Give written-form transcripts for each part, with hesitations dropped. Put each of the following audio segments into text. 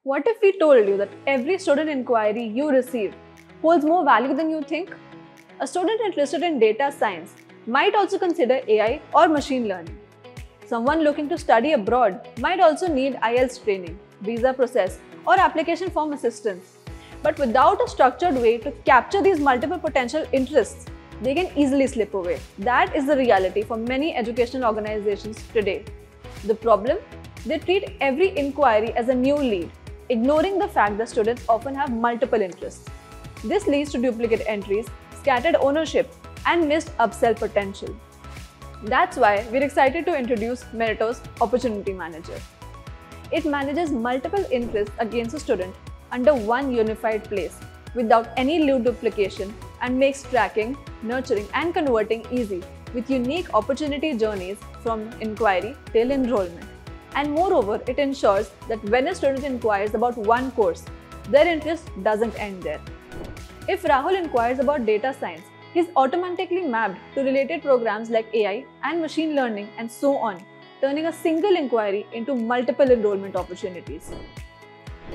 What if we told you that every student inquiry you receive holds more value than you think? A student interested in data science might also consider AI or machine learning. Someone looking to study abroad might also need IELTS training, visa process, or application form assistance. But without a structured way to capture these multiple potential interests, they can easily slip away. That is the reality for many educational organizations today. The problem? They treat every inquiry as a new lead, ignoring the fact that students often have multiple interests. This leads to duplicate entries, scattered ownership, and missed upsell potential. That's why we're excited to introduce Merito's Opportunity Manager. It manages multiple interests against a student under one unified place without any lead duplication and makes tracking, nurturing, and converting easy with unique opportunity journeys from inquiry till enrollment. And moreover, it ensures that when a student inquires about one course, their interest doesn't end there. If Rahul inquires about data science, he is automatically mapped to related programs like AI and machine learning and so on, turning a single inquiry into multiple enrollment opportunities.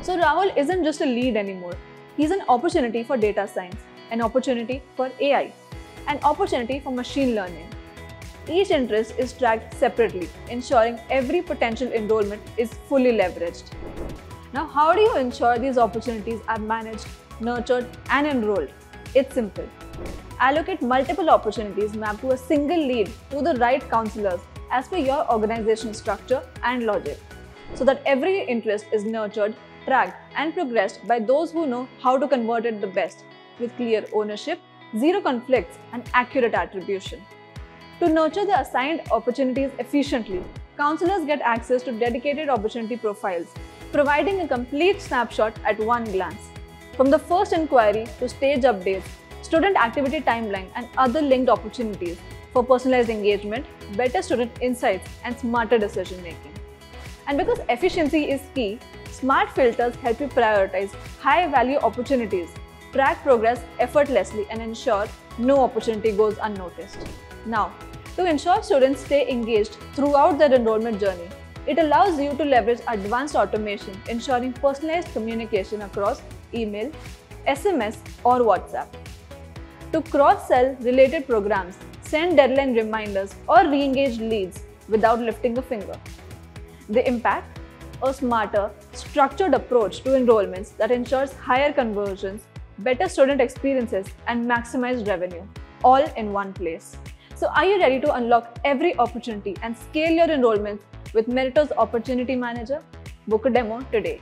So Rahul isn't just a lead anymore. He's an opportunity for data science, an opportunity for AI, an opportunity for machine learning. Each interest is tracked separately, ensuring every potential enrollment is fully leveraged. Now, how do you ensure these opportunities are managed, nurtured, and enrolled? It's simple. Allocate multiple opportunities mapped to a single lead to the right counselors as per your organizational structure and logic, so that every interest is nurtured, tracked, and progressed by those who know how to convert it the best, with clear ownership, zero conflicts, and accurate attribution. To nurture the assigned opportunities efficiently, counselors get access to dedicated opportunity profiles, providing a complete snapshot at one glance. From the first inquiry to stage updates, student activity timeline, and other linked opportunities for personalized engagement, better student insights, and smarter decision making. And because efficiency is key, smart filters help you prioritize high-value opportunities, track progress effortlessly, and ensure no opportunity goes unnoticed. Now, to ensure students stay engaged throughout their enrollment journey, it allows you to leverage advanced automation, ensuring personalized communication across email, SMS, or WhatsApp. To cross-sell related programs, send deadline reminders, or re-engage leads without lifting a finger. The impact? A smarter, structured approach to enrollments that ensures higher conversions, better student experiences, and maximized revenue, all in one place. So are you ready to unlock every opportunity and scale your enrollments with Merito's Opportunity Manager? Book a demo today.